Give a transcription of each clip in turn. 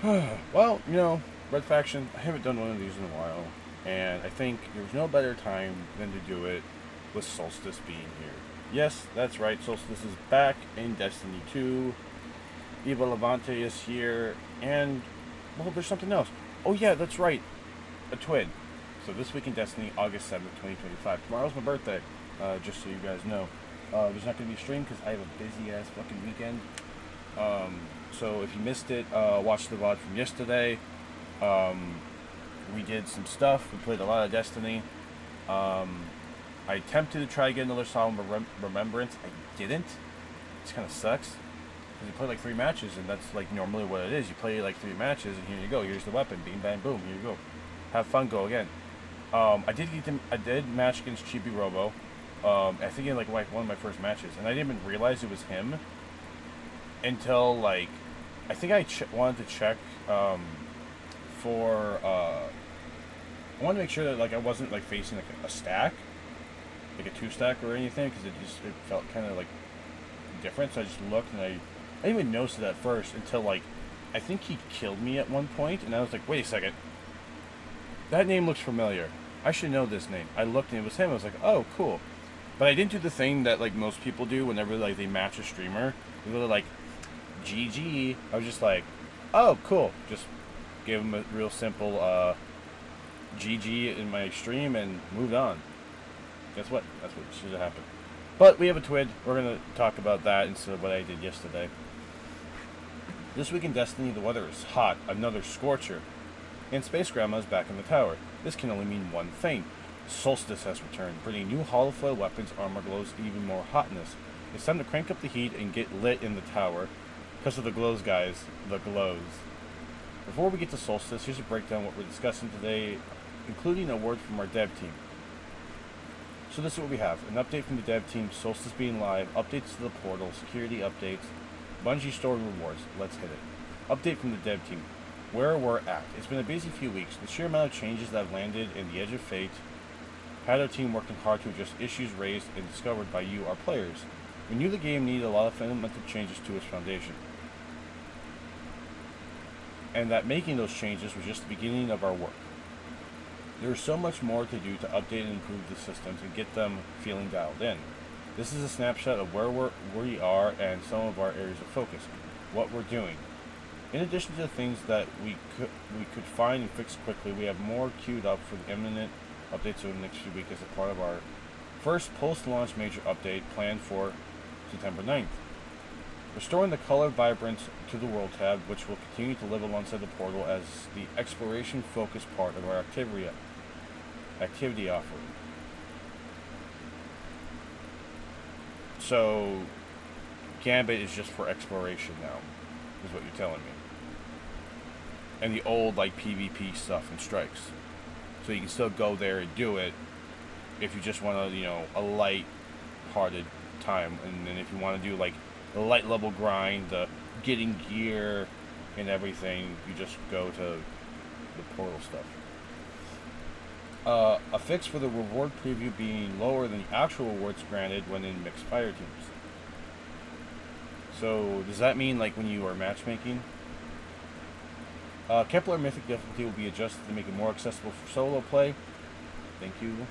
Well, you know, Red Faction, I haven't done one of these in a while, and I think there's no better time than to do it with Solstice being here. Yes, that's right, Solstice is back in Destiny 2. Eva Levante is here, and, well, there's something else. Oh, yeah, that's right, a twid. So this week in Destiny, August 7th, 2025. Tomorrow's my birthday, just so you guys know. There's not going to be a stream because I have a busy-ass fucking weekend. So if you missed it, watch the VOD from yesterday. We did some stuff. We played a lot of Destiny. I attempted to try to get another Solemn Remembrance. I didn't. It kind of sucks. Because you play like 3 matches, and that's like normally what it is. You play like 3 matches, and here you go. Here's the weapon. Bing, bang, boom. Here you go. Have fun. Go again. I did match against Chibi Robo. I think in like one of my first matches, and I didn't even realize it was him until like I think I wanted to check for I wanted to make sure that like I wasn't like facing like a stack, like a 2-stack or anything, because it felt kind of like different. So I just looked, and I didn't even notice it at first until like I think he killed me at one point, and I was like, wait a second, that name looks familiar. I should know this name. I looked and it was him. I was like, oh, cool. But I didn't do the thing that like most people do whenever like they match a streamer. They go like, GG. I was just like, oh, cool. Just gave him a real simple GG in my stream and moved on. Guess what? That's what should have happened. But we have a twid. We're going to talk about that instead of what I did yesterday. This week in Destiny, the weather is hot. Another scorcher. And Space Grandma's back in the tower. This can only mean one thing. Solstice has returned, bringing new holofoil weapons, armor glows, and even more hotness. It's time to crank up the heat and get lit in the tower. Because of the glows, guys. The glows. Before we get to Solstice, here's a breakdown of what we're discussing today, including a word from our dev team. So this is what we have. An update from the dev team, Solstice being live, updates to the portal, security updates, Bungie story rewards. Let's hit it. Update from the dev team. Where we're at. It's been a busy few weeks. The sheer amount of changes that have landed in the Edge of Fate had our team working hard to address issues raised and discovered by you, our players. We knew the game needed a lot of fundamental changes to its foundation, and that making those changes was just the beginning of our work. There is so much more to do to update and improve the systems and get them feeling dialed in. This is a snapshot of where we are and some of our areas of focus, what we're doing. In addition to the things that we could find and fix quickly, we have more queued up for the imminent updates over the next few weeks as a part of our first post-launch major update planned for September 9th. Restoring the color vibrance to the World tab, which will continue to live alongside the portal as the exploration-focused part of our activity offering. So, Gambit is just for exploration now, is what you're telling me. And the old, like, PvP stuff and strikes. So you can still go there and do it if you just want to, you know, a light-hearted time. And then if you want to do, like, the light level grind, the getting gear and everything, you just go to the portal stuff. A fix for the reward preview being lower than the actual rewards granted when in mixed fire teams. So does that mean like when you are matchmaking? Kepler Mythic difficulty will be adjusted to make it more accessible for solo play. Thank you.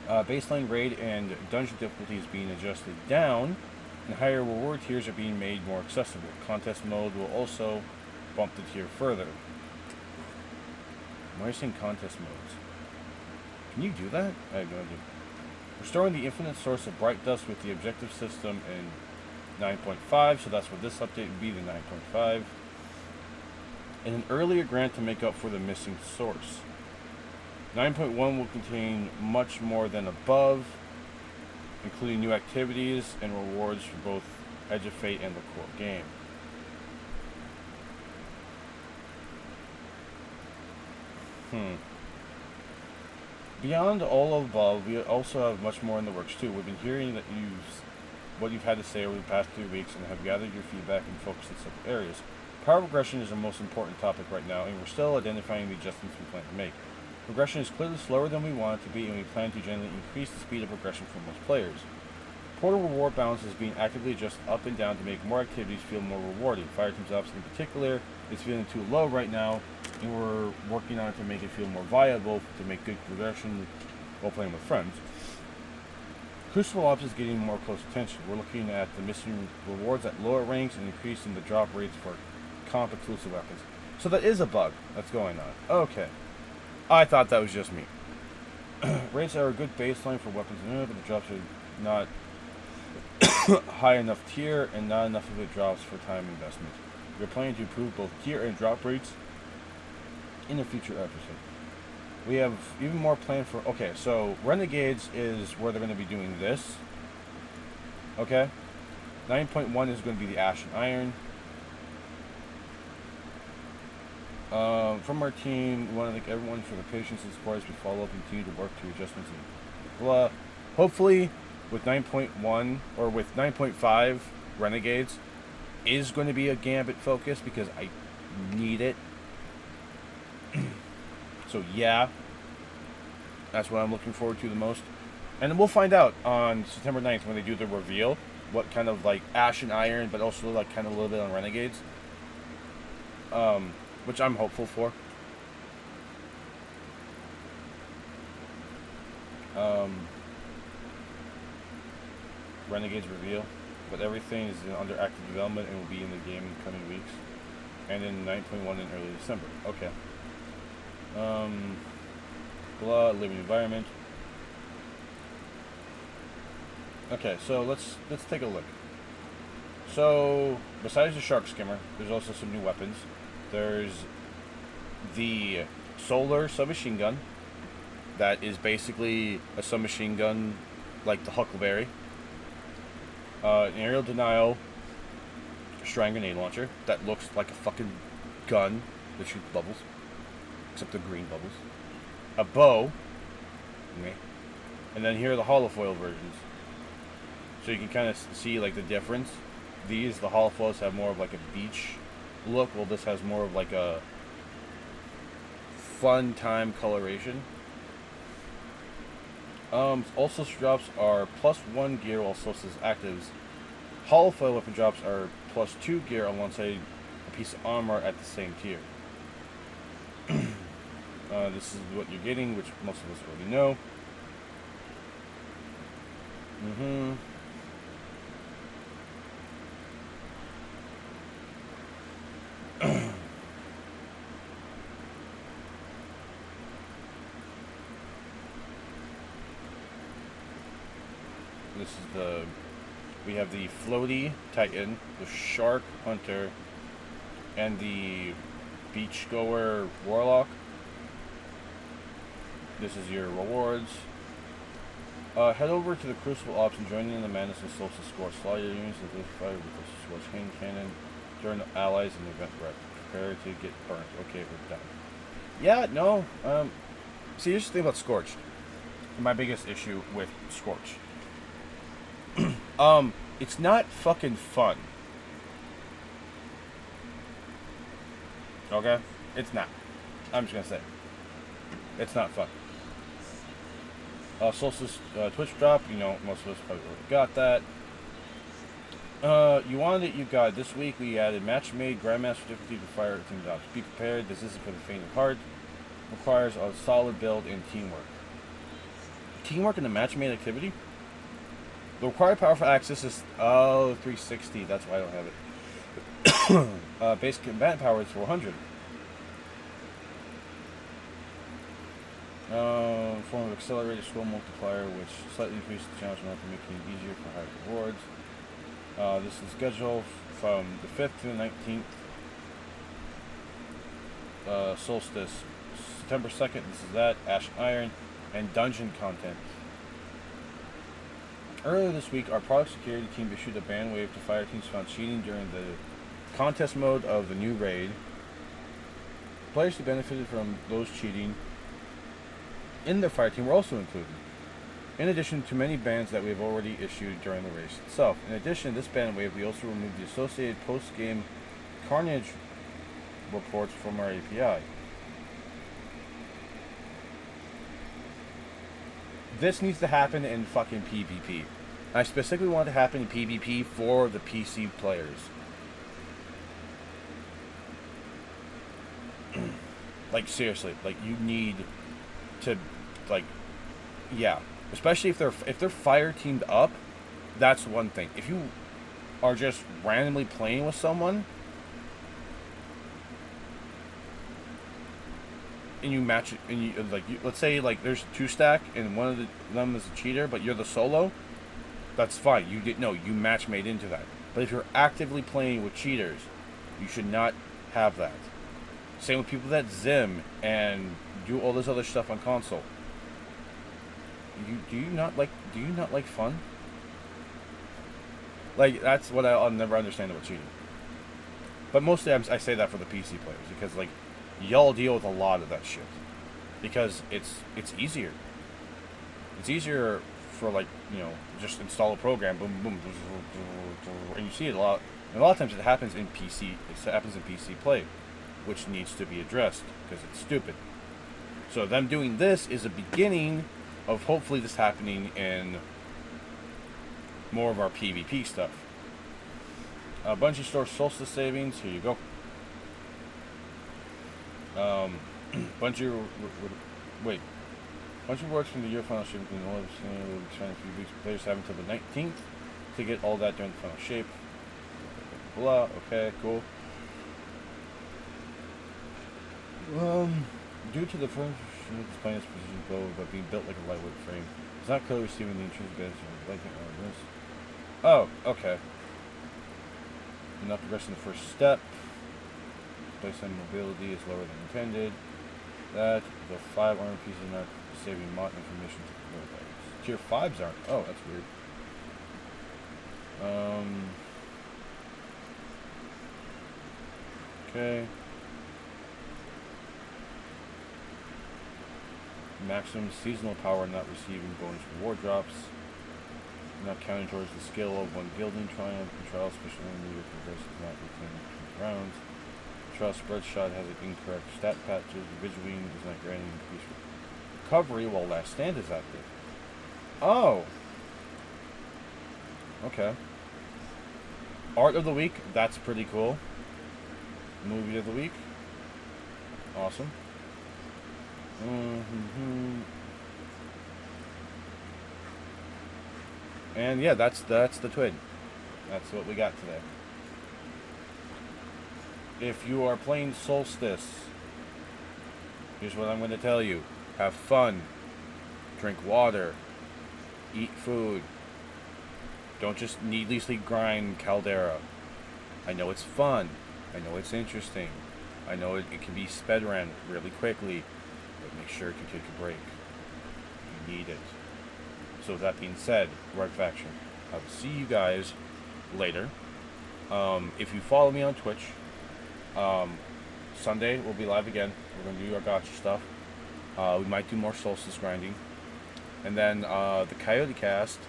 Baseline raid and dungeon difficulty is being adjusted down, and higher reward tiers are being made more accessible. Contest mode will also bump the tier further. Why are you saying contest modes? Can you do that? I have no idea. Restoring the infinite source of bright dust with the objective system in 9.5, so that's what this update would be, the 9.5. And an earlier grant to make up for the missing source. 9.1 will contain much more than above, including new activities and rewards for both Edge of Fate and the core game. Beyond all of above, we also have much more in the works too. We've been hearing what you've had to say over the past 3 weeks and have gathered your feedback and focused in several areas. Power progression is our most important topic right now, and we're still identifying the adjustments we plan to make. Progression is clearly slower than we want it to be, and we plan to generally increase the speed of progression for most players. Portal reward balance is being actively adjusted up and down to make more activities feel more rewarding. Fireteam's Office in particular is feeling too low right now, and we're working on it to make it feel more viable, to make good progression while playing with friends. Crucible Ops is getting more close attention. We're looking at the missing rewards at lower ranks and increasing the drop rates for comp-exclusive weapons. So that is a bug that's going on. Okay. I thought that was just me. Rates are a good baseline for weapons, but the drops are not high enough tier, and not enough of it drops for time investment. We're planning to improve both tier and drop rates in a future episode. We have even more planned for... Okay, so Renegades is where they're going to be doing this. Okay. 9.1 is going to be the Ash and Iron. From our team, we want to thank everyone for the patience and support as we follow up and continue to work to adjustments and blah. Hopefully, with 9.1 or with 9.5 Renegades is going to be a Gambit focus because I need it. So yeah, that's what I'm looking forward to the most. And then we'll find out on September 9th when they do the reveal what kind of like Ash and Iron, but also like kind of a little bit on Renegades. Which I'm hopeful for. Renegades reveal, but everything is under active development and will be in the game in the coming weeks, and in 9.1 in early December. Okay. Blah, living environment. Okay, so let's take a look. So besides the shark skimmer, there's also some new weapons. There's the solar submachine gun. That is basically a submachine gun like the Huckleberry. An aerial denial shrine grenade launcher that looks like a fucking gun that shoots bubbles, except the green bubbles. A bow, and then here are the holofoil versions. So you can kind of see like the difference. The holofoils have more of like a beach look, while this has more of like a fun time coloration. Also drops are +1 gear while Solstice actives. Holofoil weapon drops are +2 gear alongside a piece of armor at the same tier. This is what you're getting, which most of us already know. This is we have the floaty Titan, the shark hunter, and the beachgoer warlock. This is your rewards. Head over to the Crucible Ops and join in the madness of Solstice Score. Slaughter your units with this fire with the Scorch Hand Cannon. Join the allies in the event rep. Prepare to get burnt. Okay, we're done. Yeah, no. See, here's the thing about Scorch. My biggest issue with Scorch. It's not fucking fun. Okay? It's not. I'm just gonna say. It's not fun. Solstice Twitch drop, you know, most of us probably already got that. You wanted it, you got it. This week we added match made, Grandmaster difficulty for fire team drops. Be prepared, this isn't for the faint of heart. Requires a solid build and teamwork. Teamwork in a match made activity? The required power for access is 360, that's why I don't have it. Base combat power is 400. Form of accelerated scroll multiplier, which slightly increases the challenge amount, making it easier for higher rewards. This is scheduled from the 5th to the 19th. Solstice, September 2nd, this is that, Ash and Iron, and dungeon content. Earlier this week, our product security team issued a ban wave to fire teams found cheating during the contest mode of the new raid. Players who benefited from those cheating in their fire team were also included, in addition to many bans that we have already issued during the race itself. In addition to this ban wave, we also removed the associated post-game carnage reports from our API. This needs to happen in fucking PvP. I specifically want it to happen in PvP for the PC players. Like, seriously, like, you need to, like, yeah. Especially if they're fire teamed up, that's one thing. If you are just randomly playing with someone and you match it, and you like, let's say like there's a 2-stack and one of them is a cheater, but you're the solo, that's fine. You match made into that. But if you're actively playing with cheaters, you should not have that. Same with people that zim and do all this other stuff on console. Do you not like fun? Like, that's what I'll never understand about cheating. But mostly I say that for the PC players, because like, y'all deal with a lot of that shit. Because it's easier. It's easier for, like, you know, just install a program, boom, boom, and you see it a lot. And a lot of times it happens in PC. It happens in PC play, which needs to be addressed because it's stupid. So them doing this is a beginning of hopefully this happening in more of our PvP stuff. Bungie Store Solstice savings. Here you go. Bungie rewards from the year final shape will be spent a few weeks. Players have until the 19th to get all that during the final shape. Blah. Okay. Cool. Due to the first this plane is positioned low but being built like a lightweight frame, it's not clearly receiving the intrinsic benefits of lighting on this. Oh, okay. Not progressing the first step. Place on mobility is lower than intended. That the 5 armor pieces are not saving mod information to Tier 5s aren't. Oh, that's weird. Okay. Maximum seasonal power not receiving bonus reward drops. Not counting towards the skill of one gilding triumph. The trial special needed for this is not retained 20 rounds. Trial spread shot has an incorrect stat patches. Vigilwing is not granting increased recovery while last stand is active. Oh! Okay. Art of the week, that's pretty cool. Movie of the week. Awesome. And yeah, that's the twid. That's what we got today. If you are playing Solstice, here's what I'm going to tell you. Have fun. Drink water. Eat food. Don't just needlessly grind Caldera. I know it's fun. I know it's interesting. I know it can be sped ran really quickly. But make sure to take a break. You need it. So with that being said, Red Faction, I will see you guys later. If you follow me on Twitch, Sunday we'll be live again. We're going to do our gotcha stuff. We might do more Solstice grinding. And then the Coyote Cast,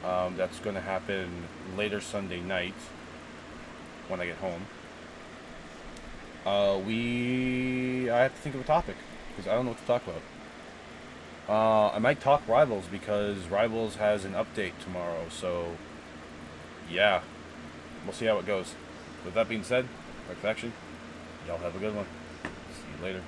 that's going to happen later Sunday night when I get home. I have to think of a topic because I don't know what to talk about. I might talk Rivals because Rivals has an update tomorrow, so yeah, we'll see how it goes. With that being said, Red Faction, y'all have a good one. See you later.